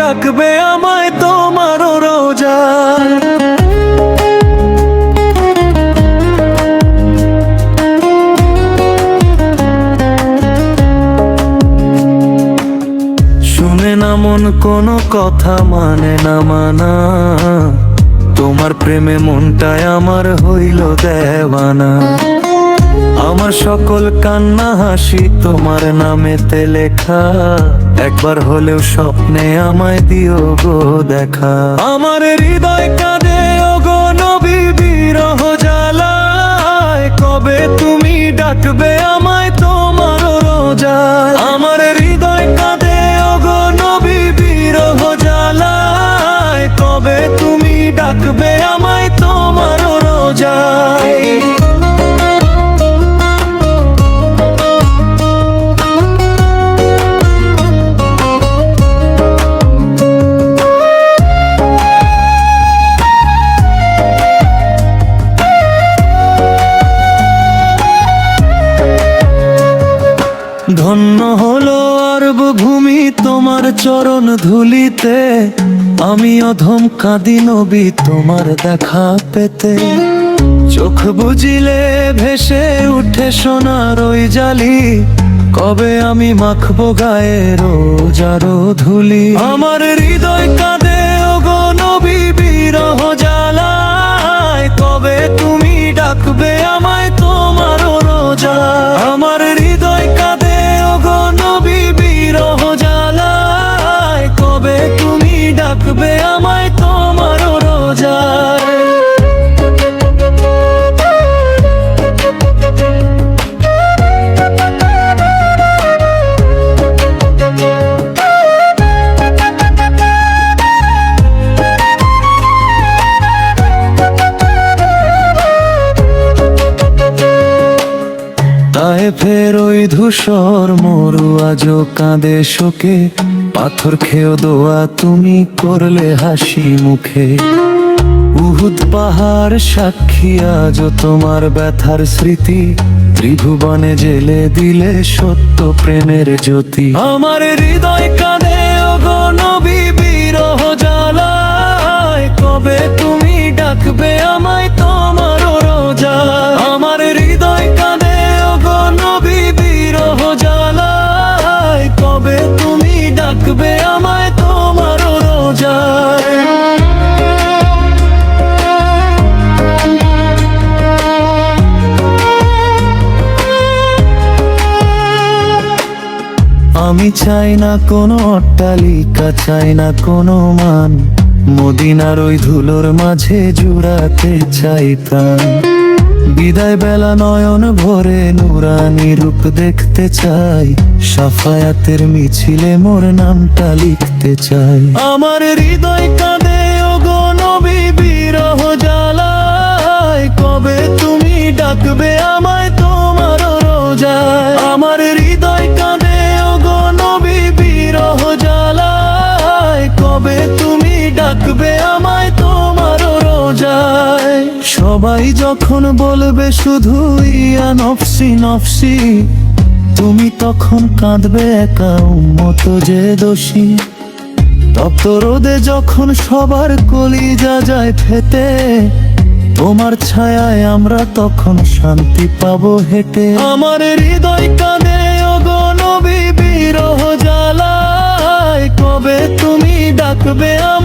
ডাকবে আমায় তোমার রোজায়। শুনে না মন কোনো কথা, মানে না মানা, তোমার প্রেমে মনটায় আমার হইল দেওয়ানা। আমার সকল কান্না হাসি তোমার নামেতে লেখা, একবার হলেও স্বপ্নে আমায় দিও গো দেখা। আমার হৃদয় কাঁদে ওগো নবী বিরহ জ্বালায়, কবে তুমি ডাকবে আমায় তোমার রোজায়। আমার হৃদয় কাঁদে ওগো নবী বিরহ জ্বালায়, কবে তুমি ডাকবে আমায় তোমার রোজায়। ধন্য হলো আরব ভূমি তোমার চরণ ধুলিতে, আমি অধম কাঁদি নবী তোমার দেখা পেতে। চোখ বুজিলে ভেসে উঠে সোনার ওই জালি, কবে আমি মাখবো গায়ে রোজারো ধুলি। আমার হৃদয় কাঁদে ওগো নবী বিরহ জ্বালায়, কবে তুমি ডাকবে আমায় তোমার রোজায়। আমার হৃদয় কাঁদে ওগো নবী বিরহ জ্বালায়, কবে তুমি ডাকবে আমায় তোমার রোজায়। তায়েফের ওই ধূসর মরু আজও কাঁদে শোকে, পাথর খেয়েও দোয়া তুমি করলে হাসি মুখে। উহুদ পাহাড় সাক্ষী আজও তোমার ব্যথার স্মৃতি, ত্রিভুবনে জেলে দিলে সত্য প্রেমের জ্যোতি। আমার হৃদয় কাঁদে ওগো নবী বিরহ জ্বালায়, কবে তুমি ডাকবে আমায় তোমার রোজায়। আমার হৃদয় কাঁদে ওগো নবী বিরহ জ্বালায়, কবে তুমি ডাকবে আমায় তোমার রোজায়। আমি চাই না কোনো অট্টালিকা, চাই না কোনো মান, মদিনার ওই ধুলোর মাঝে জুড়াতে চাই প্রাণ। বিদায় বেলা নয়ন ভরে নুরানি রূপ দেখতে চাই, সাফায়াতের মিছিলে মোর নামটা লিখতে চাই। আমার হৃদয় কাঁদে ওগো নবী বিরহ জ্বালায়, কবে তুমি ডাকবে আমায় তোমার রোজায়। আমার হৃদয় কাঁদে ওগো নবী বিরহ জ্বালায়, কবে তুমি ডাকবে আমায় তোমার রোজায়। সবাই যখন বলবে শুধু ইয়া নফসি নফসি, তুমি তখন কাঁদবে একা উম্মত যে দোষী। তপ্ত রোদে যখন সবার কলিজা যায় ফেটে, তোমার ছায়ায় আমরা তখন শান্তি পাবো হেঁটে। আমার হৃদয় কাঁদে ওগো নবী বিরহ জ্বালায়, কবে তুমি ডাকবে আমায়